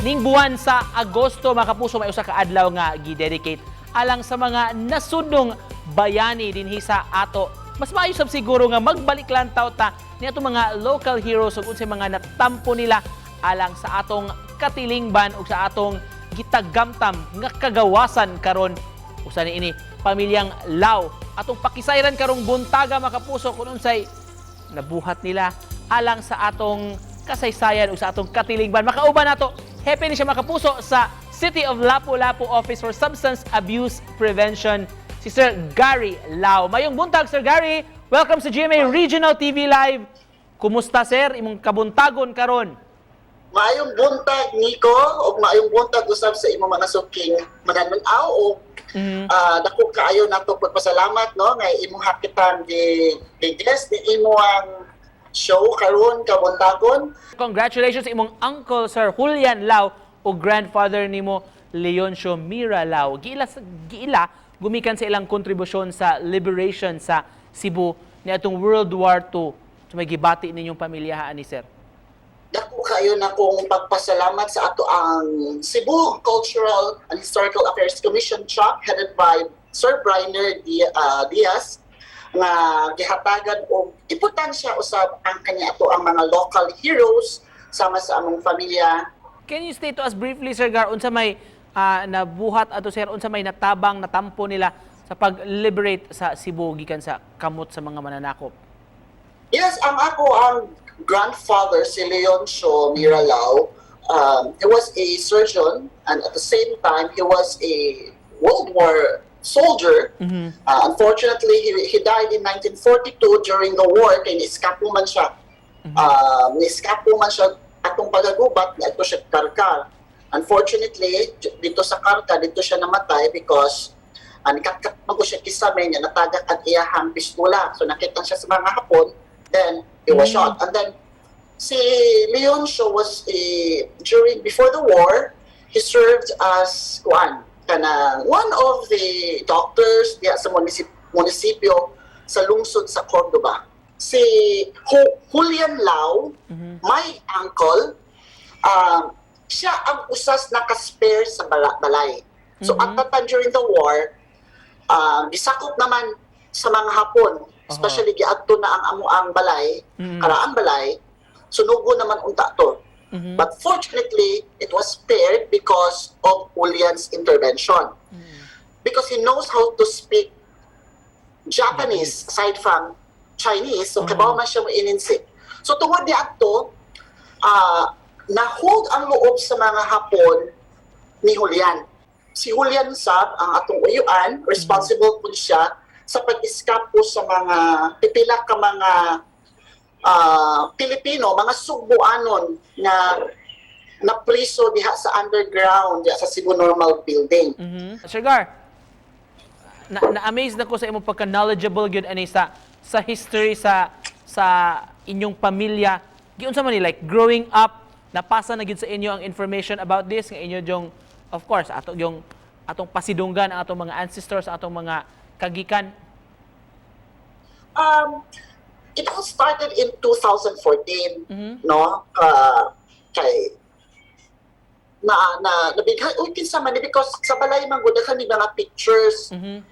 Ning buwan sa Agosto, mga kapuso, may usa ka adlaw nga gi-dedicate alang sa mga nasudnong bayani dinhi sa ato. Mas maayo sab siguro nga magbalik lang ta ni ato mga local heroes ug unsay mga natampo nila alang sa atong katilingban ug sa atong gitagamtam nga kagawasan karon. Usa ni ini pamilyang Lau. Atong pakisayran karong buntaga, mga kapuso, kung unsay nabuhat nila alang sa atong kasaysayan ug sa atong katilingban. Makauban nato, happy ni siya, mga kapuso, sa City of Lapu-Lapu Office for Substance Abuse Prevention, si Sir Gary Lau. Mayong buntag, Sir Gary. Welcome sa GMA Regional TV Live. Kumusta, sir, imong kabuntagon karon? Maayong buntag, Nico, o maayong buntag usab sa imong mga suking mananaw o dako kaayo nato pagpasalamat, no, nga imong hakitan di guest ni imong show karon kabuntagon. Congratulations sa imong uncle, Sir Julian Lau, o grandfather nimo, Leoncio Mira Lau. Giila gumikan sa ilang kontribusyon sa liberation sa Cebu ni atong World War II. So may gibati ninyong pamilyahaan ni sir. Dako kayo na kong pagpasalamat sa ato ang Cebu Cultural and Historical Affairs Commission CHOC headed by Sir Briner Diaz nga gihatagan og importansya usab ang kanya ato ang mga local heroes sama sa among pamilya. Can you state to us briefly, Sir Gar, unsa may nabuhat ato, sir, unsa may natabang natampo nila sa pag-liberate sa Cebu gikan sa kamot sa mga mananakop? Yes, ang grandfather si Leoncio Mira Lau, he was a surgeon and at the same time he was a World War soldier. Unfortunately, he died in 1942 during the war kay ni-escapo man siya. Ni-escapo man siya atong pagagubat na ito siya karkar. Unfortunately, dito sa karka, dito siya namatay because nikatkat ko siya kisame niya, natagak at iyahang pistola. So nakita siya sa mga Hapon, then he was shot. And then si Leoncio was before the war, he served as one of the doctors diya sa munisipyo sa lungsod sa Cordoba. Si Julian Lau, my uncle, siya ang usas naka-spare sa balay. So at that time during the war, gisakop naman sa mga Hapon, especially giadto na ang amuang balay, karaang balay, sunugo naman unta to. But fortunately, it was spared because of Julian's intervention. Because he knows how to speak Japanese aside from Chinese, so kabaw man siya mo-ininsik. So tungod di ato, na-hold ang loob sa mga Hapon ni Julian. Si Julian sab, ang atong uyuan, responsible po siya sa pag-escape po sa mga pipila ka mga Pilipino, mga Sugbuanon na priso diha sa underground, diha sa Cebu Normal Building. Sir Gar, na-amaze na ko sa imong pagka-knowledgeable gyud ani sa history sa inyong pamilya. Giunsa man ni, like growing up, napasa na gyud sa inyo ang information about this nga inyo yung, of course, atong pasidunggan ang atong mga ancestors, atong mga kagikan. It all started in 2014, no? Kay nabighay kinsa man because sa balay man gud kami mga pictures. And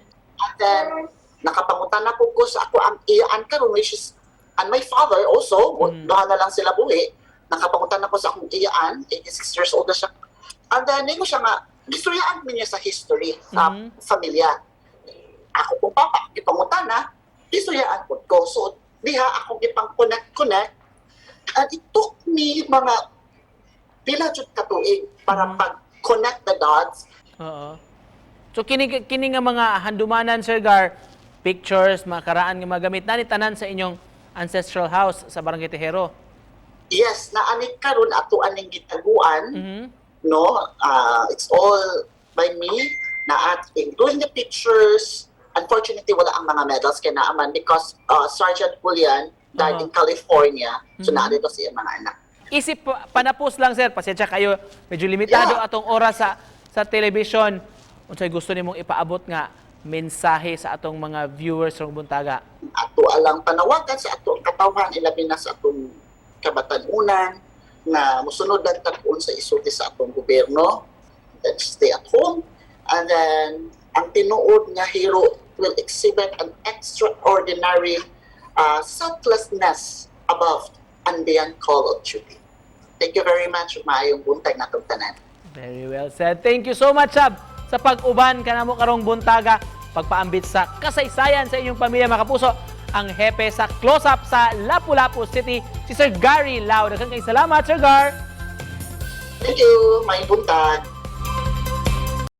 then nakapangutan na ko sa ako ang iyaan karon, which is and my father also, duha na lang sila buhi. Nakapangutan na ko sa akong iyaan, 86 years old na siya. And then nimo siya nga gistoryaan niya sa history sa pamilya. Ako kung papa ipangutan na gistoryaan ko. So diha akong ipang connect and it took me mga pila jud ka tuig para pag-connect the dots. So kini nga mga handumanan, Sir Gar, pictures, mga karaan nga magamit nani tanan sa inyong ancestral house sa Barangay Tejero. Yes, naani karon ato aning gitaguan. No, it's all by me including the pictures. Unfortunately, wala ang mga medals kay naaman because Sergeant Julian died in California. So naadito siya mga anak. Isip panapos lang, sir, pasensya kayo, medyo limitado atong oras sa television. Unsay gusto nimong ipaabot nga mensahe sa atong mga viewers sa buntaga? Ato alang panawagan sa atong katawhan, ilabi na sa atong kabatanunan na musunod lang tag-on sa isulti sa atong gobyerno, then stay at home, and then ang tinuod nga hero will exhibit an extraordinary selflessness above and beyond call of duty. Thank you very much. Maayong buntag na itong tanan. Very well said. Thank you so much, Sab, sa pag-uban ka na mo karong buntaga, pagpaambit sa kasaysayan sa inyong pamilya, mga kapuso. Ang hepe sa close-up sa Lapu-Lapu City, si Sir Gary Lau. Daghang kayong salamat, Sir Gar. Thank you. Maayong buntag.